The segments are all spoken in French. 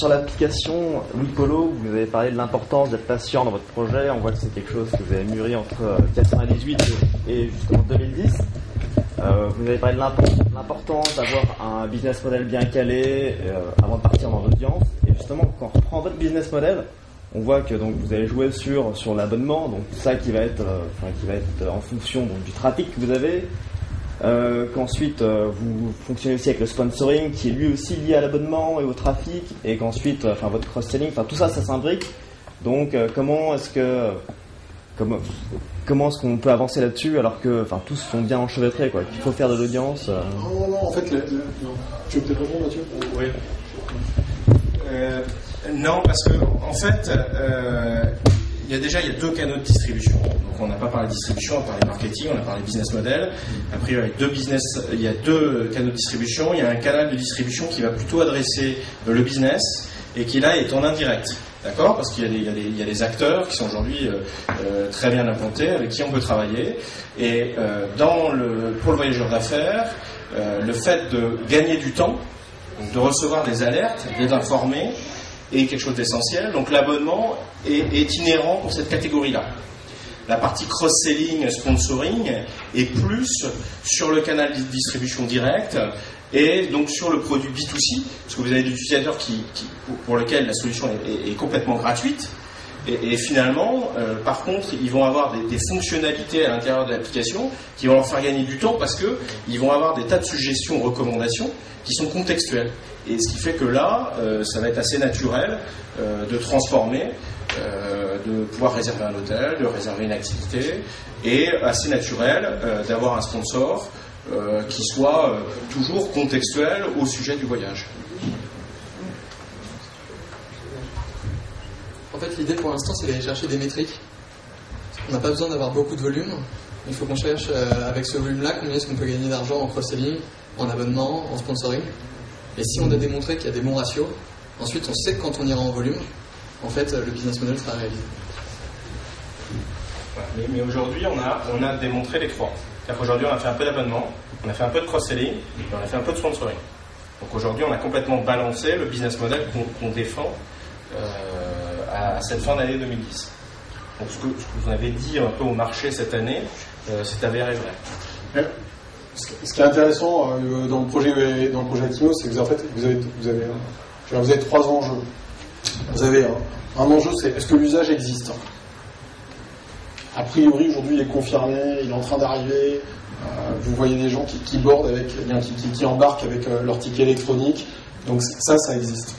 sur l'application Louis Polo, vous avez parlé de l'importance d'être patient dans votre projet. On voit que c'est quelque chose que vous avez mûri entre 1998 et justement 2010. Vous avez parlé de l'importance d'avoir un business model bien calé avant de partir dans l'audience. Et justement, quand on reprend votre business model, on voit que donc vous allez jouer sur l'abonnement, donc ça qui va être en fonction donc, du trafic que vous avez. Qu'ensuite vous fonctionnez aussi avec le sponsoring qui est lui aussi lié à l'abonnement et au trafic, et qu'ensuite votre cross-selling, tout ça s'imbrique. Donc comment est-ce qu'on peut avancer là-dessus alors que tous sont bien enchevêtrés quoi, qu'il faut faire de l'audience Non, en fait, tu veux peut-être répondre, Mathieu? Oui. Non, parce que en fait, il y a deux canaux de distribution. Donc on n'a pas parlé de distribution, on a parlé marketing, on a parlé business model. Après il y a deux canaux de distribution. Il y a un canal de distribution qui va plutôt adresser le business et qui là est en indirect. D'accord ? Parce qu'il y a des acteurs qui sont aujourd'hui très bien implantés, avec qui on peut travailler. Et pour le voyageur d'affaires, le fait de gagner du temps, donc de recevoir des alertes, d'être informé, est quelque chose d'essentiel. Donc l'abonnement est inhérent pour cette catégorie-là. La partie cross-selling, sponsoring est plus sur le canal de distribution directe et donc sur le produit B2C, parce que vous avez des utilisateurs pour lesquels la solution est complètement gratuite. Et finalement, par contre, ils vont avoir des fonctionnalités à l'intérieur de l'application qui vont leur faire gagner du temps parce qu'ils vont avoir des tas de suggestions, recommandations qui sont contextuelles. Et ce qui fait que là, ça va être assez naturel de transformer, de pouvoir réserver un hôtel, de réserver une activité, et assez naturel d'avoir un sponsor qui soit toujours contextuel au sujet du voyage. En fait, l'idée pour l'instant, c'est d'aller chercher des métriques. On n'a pas besoin d'avoir beaucoup de volume. Il faut qu'on cherche avec ce volume-là combien est-ce qu'on peut gagner d'argent en cross-selling, en abonnement, en sponsoring. Et si on a démontré qu'il y a des bons ratios, ensuite on sait que quand on ira en volume, en fait, le business model sera réalisé. Mais aujourd'hui, on a démontré les trois. C'est-à-dire qu'aujourd'hui, on a fait un peu d'abonnement, on a fait un peu de cross-selling, et on a fait un peu de sponsoring. Donc aujourd'hui, on a complètement balancé le business model qu'on défend à cette fin d'année 2010. Donc ce que vous avez dit un peu au marché cette année, c'est avéré vrai. Ce qui est intéressant dans le projet Actimo, c'est que en fait, vous avez trois enjeux. Vous avez un enjeu, c'est est-ce que l'usage existe ? A priori, aujourd'hui, il est confirmé, il est en train d'arriver. Vous voyez des gens qui boardent qui embarquent avec leur ticket électronique. Donc ça existe.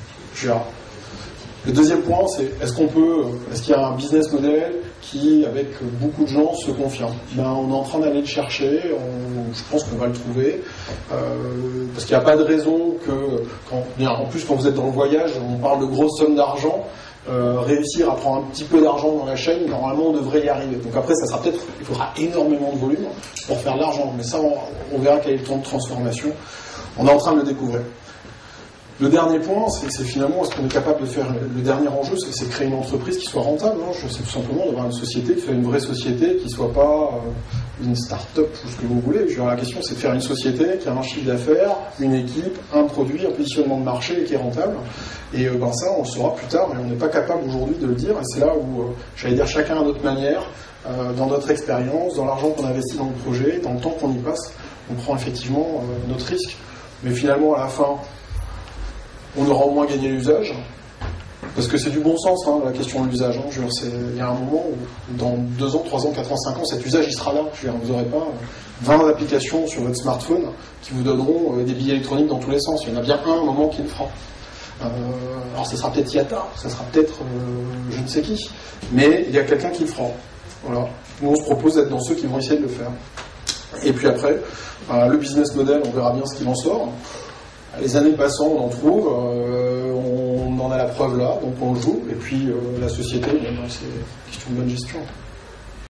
Le deuxième point, c'est est-ce qu'il y a un business model qui, avec beaucoup de gens, se confirme ? On est en train d'aller le chercher, je pense qu'on va le trouver, parce qu'il n'y a pas de raison que, en plus quand vous êtes dans le voyage, on parle de grosses sommes d'argent, réussir à prendre un petit peu d'argent dans la chaîne, normalement on devrait y arriver. Donc après, il faudra énormément de volume pour faire de l'argent, mais ça on verra quel est le temps de transformation. On est en train de le découvrir. Le dernier point, c'est finalement, est-ce qu'on est capable de faire, le dernier enjeu, c'est créer une entreprise qui soit rentable. C'est tout simplement d'avoir une société, de faire une vraie société qui ne soit pas une start-up ou ce que vous voulez. La question, c'est de faire une société qui a un chiffre d'affaires, une équipe, un produit, un positionnement de marché et qui est rentable. Et ça, on le saura plus tard, mais on n'est pas capable aujourd'hui de le dire. Et c'est là où, chacun à notre manière, dans notre expérience, dans l'argent qu'on investit dans le projet, dans le temps qu'on y passe, on prend effectivement notre risque. Mais finalement, à la fin, on aura au moins gagné l'usage, parce que c'est du bon sens, la question de l'usage. Il y a un moment où, dans 2 ans, 3 ans, 4 ans, 5 ans, cet usage, il sera là. Vous n'aurez pas 20 applications sur votre smartphone qui vous donneront des billets électroniques dans tous les sens. Il y en a bien un moment qui le fera. Alors, ce sera peut-être IATA, ça sera peut-être je ne sais qui, mais il y a quelqu'un qui le fera. Voilà. Nous, on se propose d'être dans ceux qui vont essayer de le faire. Et puis après, le business model, on verra bien ce qu'il en sort. Les années passant, on en trouve, on en a la preuve là, donc on le joue, et puis la société, c'est une question de bonne gestion.